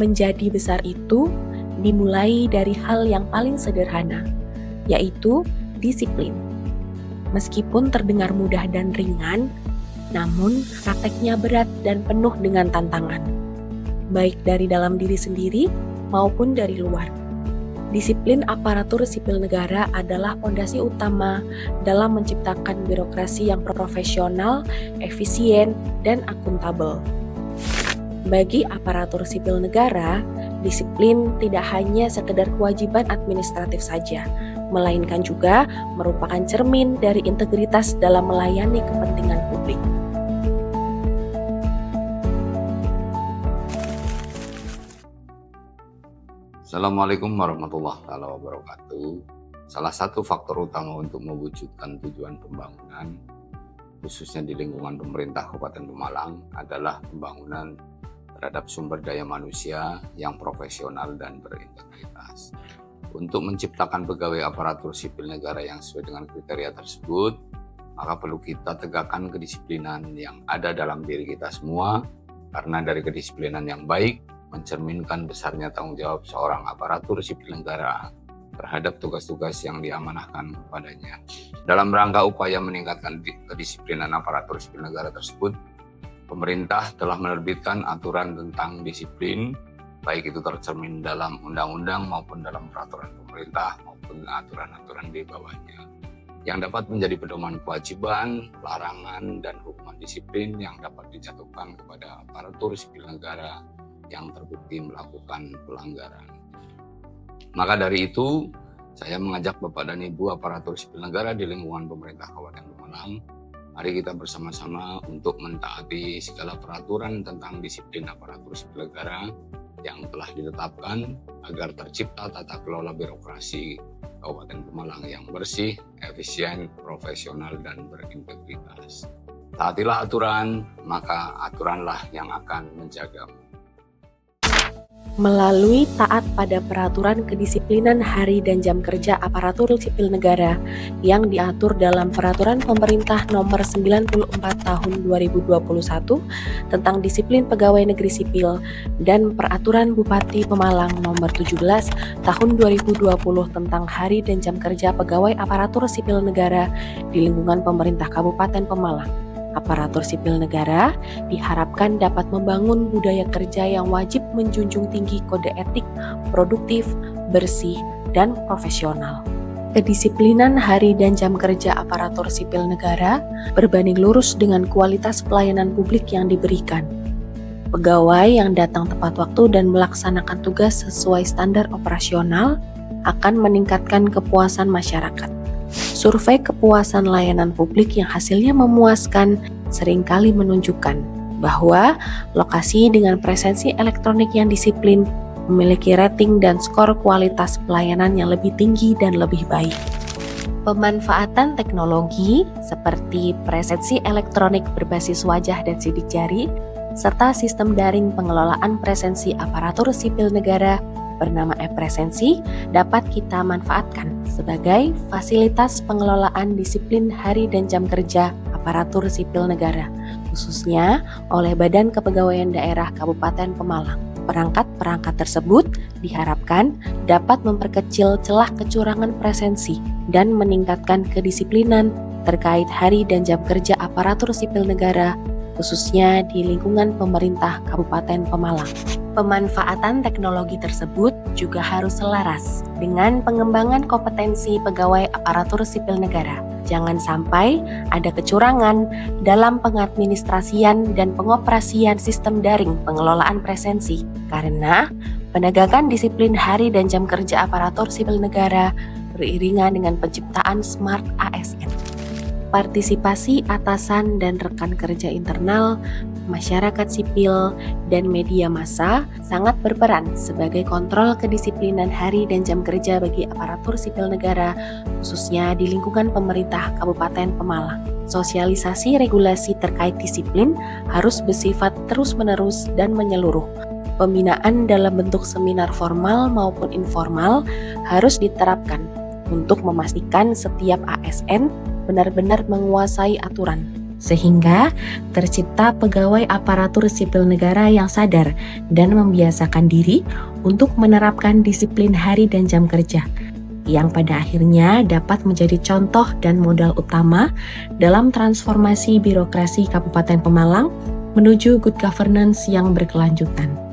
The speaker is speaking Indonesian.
Menjadi besar itu dimulai dari hal yang paling sederhana, yaitu disiplin. Meskipun terdengar mudah dan ringan, namun prakteknya berat dan penuh dengan tantangan, baik dari dalam diri sendiri maupun dari luar. Disiplin aparatur sipil negara adalah fondasi utama dalam menciptakan birokrasi yang profesional, efisien, dan akuntabel. Bagi aparatur sipil negara, disiplin tidak hanya sekedar kewajiban administratif saja, melainkan juga merupakan cermin dari integritas dalam melayani kepentingan publik. Assalamualaikum warahmatullahi wabarakatuh. Salah satu faktor utama untuk mewujudkan tujuan pembangunan, khususnya di lingkungan pemerintah Kabupaten Pemalang, adalah pembangunan terhadap sumber daya manusia yang profesional dan berintegritas. Untuk menciptakan pegawai aparatur sipil negara yang sesuai dengan kriteria tersebut, maka perlu kita tegakkan kedisiplinan yang ada dalam diri kita semua, karena dari kedisiplinan yang baik mencerminkan besarnya tanggung jawab seorang aparatur sipil negara terhadap tugas-tugas yang diamanahkan kepadanya. Dalam rangka upaya meningkatkan kedisiplinan aparatur sipil negara tersebut, pemerintah telah menerbitkan aturan tentang disiplin, baik itu tercermin dalam undang-undang maupun dalam peraturan pemerintah maupun aturan-aturan di bawahnya, yang dapat menjadi pedoman kewajiban, larangan, dan hukuman disiplin yang dapat dijatuhkan kepada aparatur sipil negara yang terbukti melakukan pelanggaran. Maka dari itu, saya mengajak Bapak dan Ibu aparatur sipil negara di lingkungan pemerintah Kabupaten Pemalang, mari kita bersama-sama untuk mentaati segala peraturan tentang disiplin aparatur sipil negara yang telah ditetapkan agar tercipta tata kelola birokrasi Kabupaten Pemalang yang bersih, efisien, profesional, dan berintegritas. Taatilah aturan, maka aturanlah yang akan menjagamu. Melalui taat pada peraturan kedisiplinan hari dan jam kerja aparatur sipil negara yang diatur dalam Peraturan Pemerintah Nomor 94 Tahun 2021 tentang disiplin pegawai negeri sipil dan Peraturan Bupati Pemalang Nomor 17 Tahun 2020 tentang hari dan jam kerja pegawai aparatur sipil negara di lingkungan pemerintah Kabupaten Pemalang. Aparatur sipil negara diharapkan dapat membangun budaya kerja yang wajib menjunjung tinggi kode etik, produktif, bersih, dan profesional. Kedisiplinan hari dan jam kerja aparatur sipil negara berbanding lurus dengan kualitas pelayanan publik yang diberikan. Pegawai yang datang tepat waktu dan melaksanakan tugas sesuai standar operasional akan meningkatkan kepuasan masyarakat. Survei kepuasan layanan publik yang hasilnya memuaskan seringkali menunjukkan bahwa lokasi dengan presensi elektronik yang disiplin memiliki rating dan skor kualitas pelayanan yang lebih tinggi dan lebih baik. Pemanfaatan teknologi seperti presensi elektronik berbasis wajah dan sidik jari, serta sistem daring pengelolaan presensi aparatur sipil negara bernama e-presensi dapat kita manfaatkan sebagai fasilitas pengelolaan disiplin hari dan jam kerja aparatur sipil negara, khususnya oleh Badan Kepegawaian Daerah Kabupaten Pemalang. Perangkat-perangkat tersebut diharapkan dapat memperkecil celah kecurangan presensi dan meningkatkan kedisiplinan terkait hari dan jam kerja aparatur sipil negara, khususnya di lingkungan pemerintah Kabupaten Pemalang. Pemanfaatan teknologi tersebut juga harus selaras dengan pengembangan kompetensi pegawai aparatur sipil negara. Jangan sampai ada kecurangan dalam pengadministrasian dan pengoperasian sistem daring pengelolaan presensi, karena penegakan disiplin hari dan jam kerja aparatur sipil negara beriringan dengan penciptaan Smart ASN. Partisipasi atasan dan rekan kerja internal, masyarakat sipil, dan media massa sangat berperan sebagai kontrol kedisiplinan hari dan jam kerja bagi aparatur sipil negara, khususnya di lingkungan pemerintah Kabupaten Pemalang. Sosialisasi regulasi terkait disiplin harus bersifat terus-menerus dan menyeluruh. Pembinaan dalam bentuk seminar formal maupun informal harus diterapkan untuk memastikan setiap ASN benar-benar menguasai aturan, sehingga tercipta pegawai aparatur sipil negara yang sadar dan membiasakan diri untuk menerapkan disiplin hari dan jam kerja, yang pada akhirnya dapat menjadi contoh dan modal utama dalam transformasi birokrasi Kabupaten Pemalang menuju good governance yang berkelanjutan.